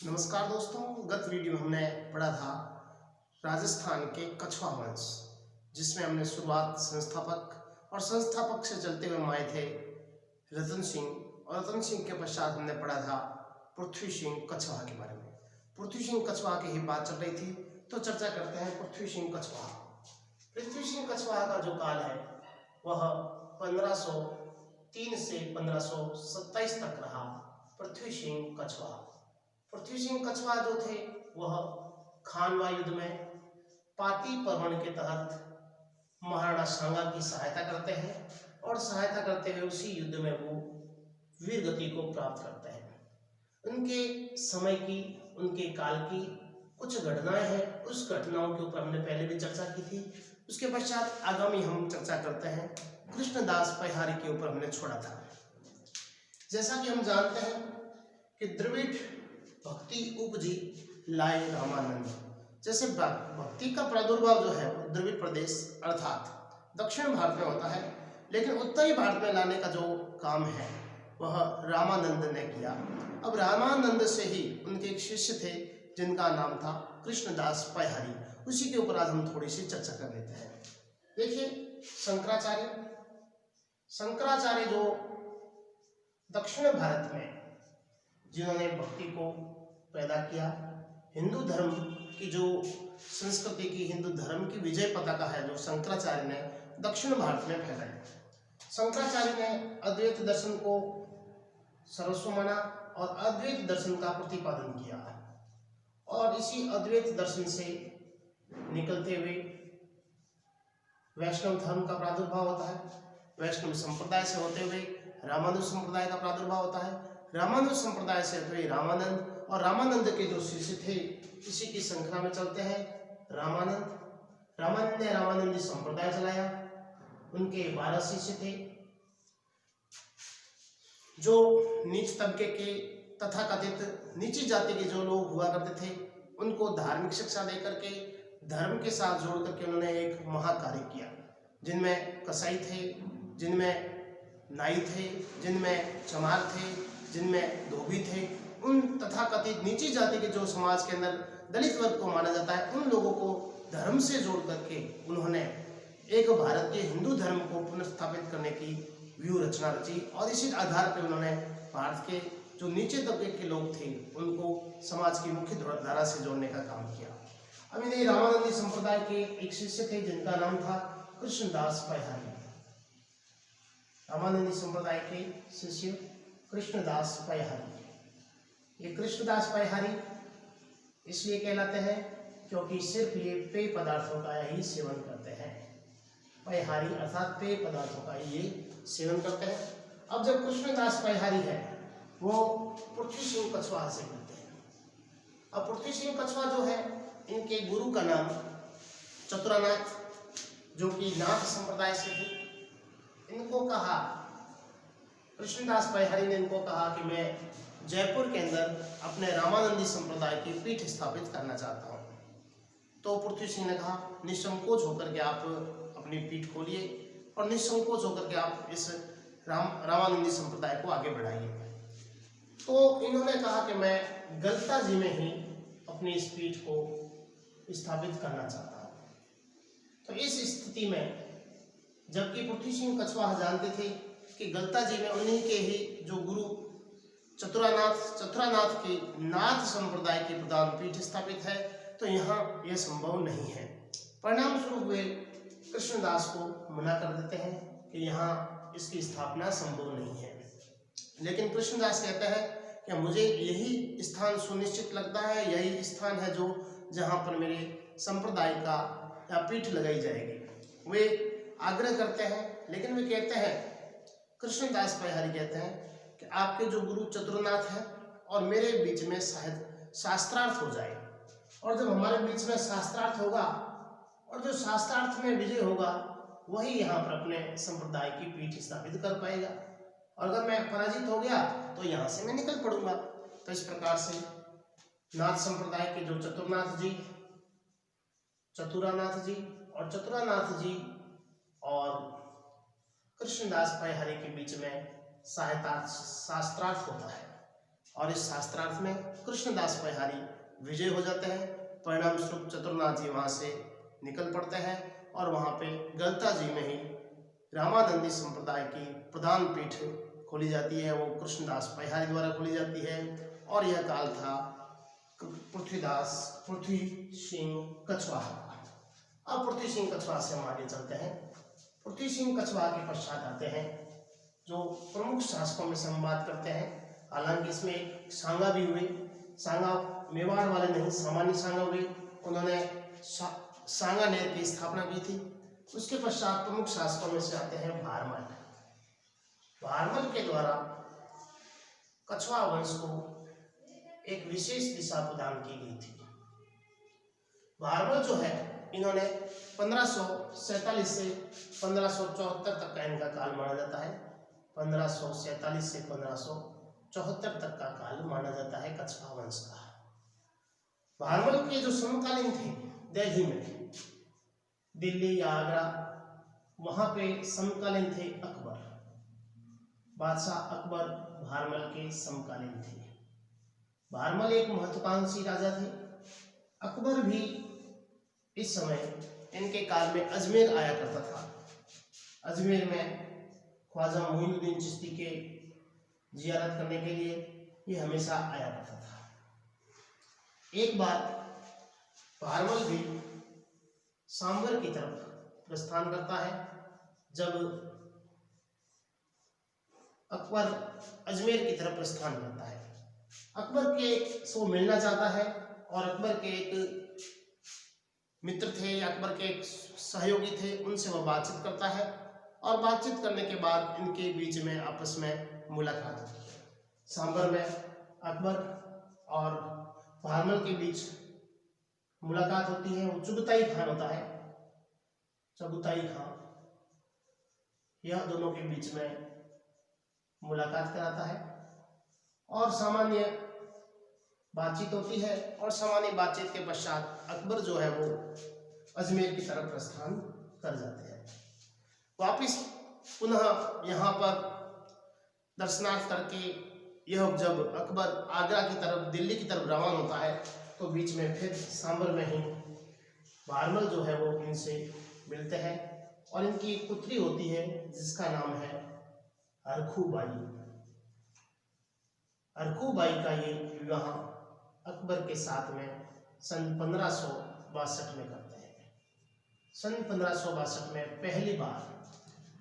नमस्कार दोस्तों, गत वीडियो में हमने पढ़ा था राजस्थान के कछवा वंश, जिसमें हमने शुरुआत संस्थापक से चलते हुए आए थे रतन सिंह, और रतन सिंह के पश्चात हमने पढ़ा था पृथ्वी सिंह कछवाहा के बारे में। पृथ्वी सिंह कछवाहा की ही बात चल रही थी, तो चर्चा करते हैं पृथ्वी सिंह कछवाहा। पृथ्वी सिंह कछवाहा का जो काल है वह 1503 से 1527 तक रहा। पृथ्वी सिंह कछवाहा जो थे वह खानवा युद्ध में पाती परवन के तहत महाराणा सांगा की सहायता करते हैं, और सहायता करते हुए उसी युद्ध में वो वीर गति को प्राप्त करते हैं। उनके समय की, उनके काल की कुछ घटनाएं हैं, उस घटनाओं के ऊपर हमने पहले भी चर्चा की थी। उसके पश्चात आगामी हम चर्चा करते हैं कृष्णदास पैहारी के ऊपर हमने छोड़ा था। जैसा कि हम जानते हैं कि द्रविड़ भक्ति उपजी लाए रामानंद। जैसे भक्ति का प्रादुर्भाव जो है द्रविड़ प्रदेश अर्थात दक्षिण भारत में होता है, लेकिन उत्तरी भारत में लाने का जो काम है वह रामानंद ने किया। अब रामानंद से ही उनके एक शिष्य थे जिनका नाम था कृष्णदास पैहारी। उसी के ऊपर आज हम थोड़ी सी चर्चा कर लेते हैं। देखिए, शंकराचार्य जो दक्षिण भारत में जिन्होंने भक्ति को पैदा किया, हिंदू धर्म की जो संस्कृति की, हिंदू धर्म की विजय पताका है जो शंकराचार्य ने दक्षिण भारत में फैलाई। शंकराचार्य ने अद्वैत दर्शन को सर्वस्व माना और अद्वैत दर्शन का प्रतिपादन किया, और इसी अद्वैत दर्शन से निकलते हुए वैष्णव धर्म का प्रादुर्भाव होता है। वैष्णव संप्रदाय से होते हुए रामानुज संप्रदाय का प्रादुर्भाव होता है। रामानुज संप्रदाय से होते हुए रामानंद, और रामानंद के जो शिष्य थे इसी की श्रृंखला में चलते हैं रामानंद ने रामानंदी संप्रदाय चलाया। उनके 12 शिष्य थे जो नीच तबके के तथाकथित नीची जाति के जो लोग हुआ करते थे उनको धार्मिक शिक्षा देकर के धर्म के साथ जोड़ करके उन्होंने एक महाकार्य किया, जिनमें कसाई थे, जिनमें नाई थे, जिनमें चमार थे, जिनमें धोबी थे। उन तथाकथित नीची जाति के जो समाज के अंदर दलित वर्ग को माना जाता है, उन लोगों को धर्म से जोड़ करके उन्होंने एक भारत के हिंदू धर्म को पुनर्स्थापित करने की व्यूह रचना रची, और इसी आधार पर उन्होंने भारत के जो नीचे तबके के लोग थे उनको समाज की मुख्य धारा से जोड़ने का काम किया। अब इन्हें रामानंदी संप्रदाय के एक शिष्य थे जिनका नाम था कृष्णदास पैहारी। रामानंदी संप्रदाय के शिष्य कृष्णदास पैहारी। ये कृष्णदास पैहारी इसलिए कहलाते हैं क्योंकि सिर्फ ये पेय पदार्थों का ही सेवन करते हैं। पैहारी अर्थात पेय पदार्थों का ये सेवन करते हैं। अब जब कृष्णदास पैहारी है वो पृथ्वी सिंह कछवाहा से मिलते हैं। अब पृथ्वी सिंह कछवाहा जो है, इनके गुरु का नाम चतुरानाथ, जो कि नाथ संप्रदाय से थे। इनको कहा, कृष्णदास पैहारी ने इनको कहा कि मैं जयपुर के अंदर अपने रामानंदी संप्रदाय की पीठ स्थापित करना चाहता हूँ। तो पृथ्वी सिंह ने कहा, निसंकोच होकर के आप अपनी पीठ खोलिए और निसंकोच होकर के आप इस रामानंदी संप्रदाय को आगे बढ़ाइए। तो इन्होंने कहा कि मैं गलता जी में ही अपनी इस पीठ को स्थापित करना चाहता हूँ। तो इस स्थिति में, जबकि पृथ्वी सिंह कछवाहा जानते थे कि गलता जी में उन्हीं के ही जो गुरु चतुरानाथ के नाथ संप्रदाय की प्रधान पीठ स्थापित है, तो यहाँ यह संभव नहीं है। परिणाम स्वरूप वे कृष्णदास को मना कर देते हैं कि यहाँ इसकी स्थापना संभव नहीं है। लेकिन कृष्णदास कहते हैं कि मुझे यही स्थान सुनिश्चित लगता है, यही स्थान है जो जहाँ पर मेरे संप्रदाय का या पीठ लगाई जाएगी। वे आग्रह करते हैं, लेकिन वे कहते हैं, कृष्णदास पैहारी कहते हैं कि आपके जो गुरु चतुरनाथ हैं और मेरे बीच में शायद शास्त्रार्थ हो जाए, और जब हमारे बीच में शास्त्रार्थ होगा और जो शास्त्रार्थ में विजय होगा वही यहाँ पर अपने संप्रदाय की पीठ स्थापित कर पाएगा, और अगर मैं पराजित हो गया तो यहाँ से मैं निकल पड़ूंगा। तो इस प्रकार से नाथ संप्रदाय के जो चतुरानाथ जी और कृष्णदास पैहारी के बीच में शास्त्रार्थ होता है। और इस शास्त्रार्थ में कृष्णदास परिहारी विजय हो जाते हैं। परिणाम स्वरूप चतुरनाथ जी वहाँ से निकल पड़ते हैं और वहाँ पे गलता जी में ही रामानंदी संप्रदाय की प्रधान पीठ खोली जाती है, वो कृष्णदास परिहारी द्वारा खोली जाती है। और यह काल था पृथ्वी सिंह कछवाहा का। अब पृथ्वी सिंह कछवाहा से हम आगे चलते हैं। पृथ्वी सिंह कछवाहा के पश्चात आते हैं जो प्रमुख शासकों में से हम बात करते हैं। हालांकि इसमें एक सांगा भी हुए, सांगा मेवाड़ वाले नहीं, सामान्य सांगा हुए, उन्होंने सांगानेर की स्थापना की थी। उसके पश्चात प्रमुख शासकों में से आते हैं भारमल। भारमल के द्वारा कछवाहा वंश को एक विशेष दिशा प्रदान की गई थी। भारमल जो है, इन्होंने 1547 से 1574 तक का इनका काल माना जाता है। 1547 से 1574 तक का काल माना जाता है कछवाहा वंश का। भारमल के जो समकालीन थे दिल्ली में, दिल्ली या आगरा, वहां पे समकालीन थे अकबर। बादशाह अकबर भारमल के समकालीन थे। भारमल एक महत्वाकांक्षी राजा थे। अकबर भी इस समय इनके काल में अजमेर आया करता था। अजमेर में ख्वाजा मोइनुद्दीन चिश्ती के जियारत करने के लिए ये हमेशा आया करता था। एक बार भारमल भी सांबर की तरफ प्रस्थान करता है। जब अकबर अजमेर की तरफ प्रस्थान करता है, अकबर के से मिलना चाहता है और अकबर के एक मित्र थे या अकबर के एक सहयोगी थे, उनसे वह बातचीत करता है और बातचीत करने के बाद इनके बीच में आपस में मुलाकात होती है। सांबर में अकबर और भारमल के बीच मुलाकात होती है। वो चुगताई खान होता है, चुगताई खान, यह दोनों के बीच में मुलाकात कराता है और सामान्य बातचीत होती है। और सामान्य बातचीत के पश्चात अकबर जो है वो अजमेर की तरफ प्रस्थान कर जाते हैं। वापिस पुनः यहाँ पर दर्शनार्थ करके यह जब अकबर आगरा की तरफ, दिल्ली की तरफ रवाना होता है, तो बीच में फिर सांबर में ही भारमल जो है वो इनसे मिलते हैं और इनकी एक पुत्री होती है जिसका नाम है हरखूबाई। हरखूबाई का ये विवाह अकबर के साथ में सन 1562 में करते हैं। सन 1562 में पहली बार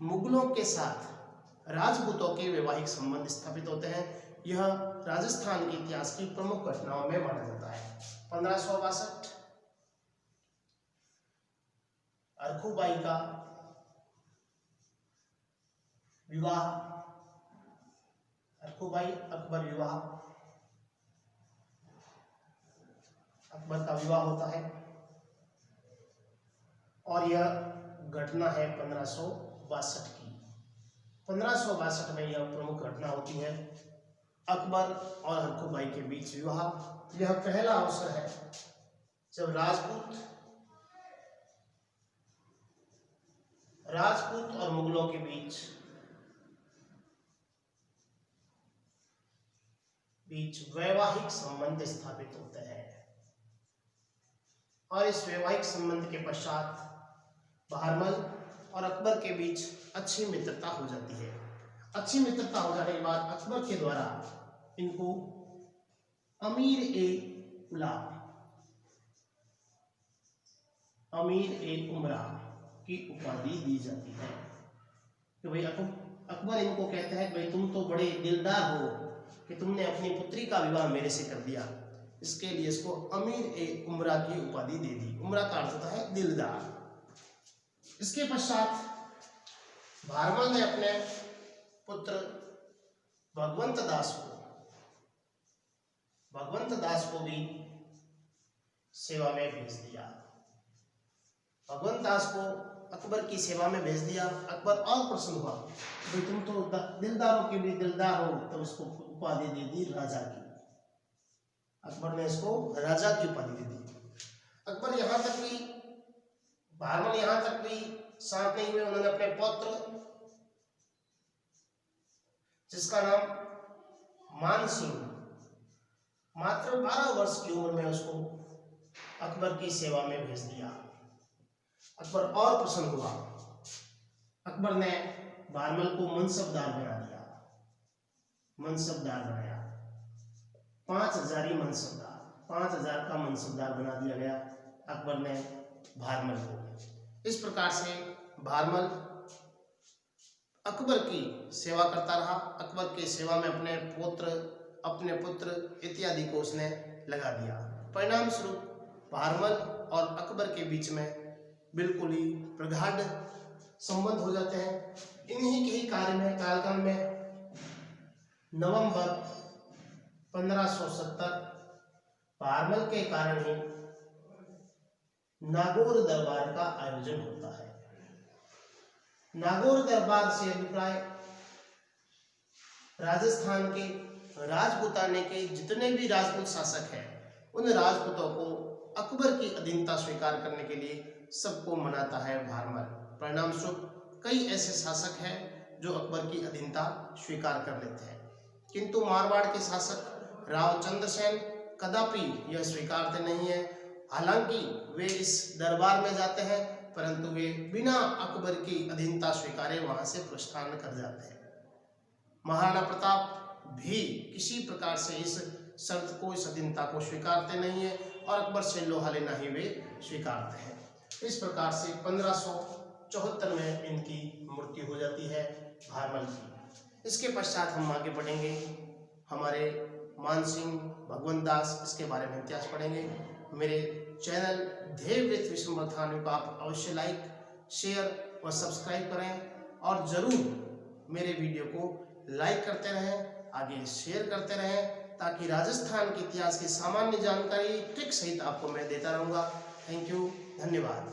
मुगलों के साथ राजपूतों के वैवाहिक संबंध स्थापित होते हैं। यह राजस्थान के इतिहास की प्रमुख घटनाओं में माना जाता है। 1562 हरखूबाई का विवाह, हरखूबाई अकबर विवाह, अकबर का विवाह होता है और यह घटना है 1562 की। 1562 में यह प्रमुख घटना होती है, अकबर और हरखूबाई के बीच विवाह। यह पहला अवसर है जब राजपूत और मुगलों के बीच वैवाहिक संबंध स्थापित होते हैं। और इस वैवाहिक संबंध के पश्चात भारमल और अकबर के बीच अच्छी मित्रता हो जाती है। अच्छी मित्रता हो जाने के बाद अकबर के द्वारा इनको अमीर ए उमरा की उपाधि दी जाती है कि भाई अकबर इनको कहते हैं भाई तुम तो बड़े दिलदार हो कि तुमने अपनी पुत्री का विवाह मेरे से कर दिया। इसके लिए इसको अमीर ए उमरा की उपाधि दे दी। उमरा का अर्थ होता है दिलदार। इसके पश्चात भारमल ने अपने पुत्र भगवंत दास को भी सेवा में भेज दिया। भगवंत दास को अकबर की सेवा में भेज दिया। अकबर और प्रसन्न हुआ, भाई तुम तो दिलदारों के भी दिलदार हो, तो इसको उपाधि दे दी राजा की। अकबर ने इसको राजा की उपाधि दे दी। अकबर यहाँ तक भी, भारमल यहाँ तक भी शांत नहीं हुए। उन्होंने अपने पौत्र जिसका नाम मान सिंह मात्र 12 वर्ष की उम्र में उसको अकबर की सेवा में भेज दिया। अकबर और प्रसन्न हुआ। अकबर ने भारमल को मनसबदार बना दिया, मनसबदार बनाया। 5000 मनसबदार, 5000 का मनसबदार बना दिया गया अकबर ने भारमल को। इस प्रकार से भारमल अकबर की सेवा करता रहा। अकबर की सेवा में अपने पुत्र इत्यादि को उसने लगा दिया। परिणाम स्वरूप भारमल और अकबर के बीच में बिल्कुल ही प्रगाढ़ संबंध हो जाते हैं। इन्हीं के ही कालकाल में नवंबर 1570 भारमल के कारण ही नागौर दरबार का आयोजन होता है। नागौर दरबार से अभिप्राय राजस्थान के राजपूताने के जितने भी राजपूत शासक हैं उन राजपूतों को अकबर की अधीनता स्वीकार करने के लिए सबको मनाता है भारमल। परिणाम स्वरूप कई ऐसे शासक हैं जो अकबर की अधीनता स्वीकार कर लेते हैं, किंतु मारवाड़ के शासक राव चंद्रसेन कदापि यह स्वीकारते नहीं है। हालांकि वे इस दरबार में जाते हैं परंतु वे बिना अकबर की अधीनता स्वीकारे वहां से प्रस्थान कर जाते हैं। महाराणा प्रताप भी किसी प्रकार से इस शर्त को, इस अधीनता को स्वीकारते नहीं है और अकबर से लोहा लेना ही वे स्वीकारते हैं। इस प्रकार से 1574 में इनकी मृत्यु हो जाती है भारमल की। इसके पश्चात हम आगे बढ़ेंगे, हमारे मानसिंह भगवंत दास, इसके बारे में इतिहास पढ़ेंगे। मेरे चैनल ध्येय विद विश्वम्भर थानवी को आप अवश्य लाइक, शेयर और सब्सक्राइब करें और ज़रूर मेरे वीडियो को लाइक करते रहें, आगे शेयर करते रहें, ताकि राजस्थान के इतिहास की सामान्य जानकारी ट्रिक सहित आपको मैं देता रहूँगा। थैंक यू, धन्यवाद।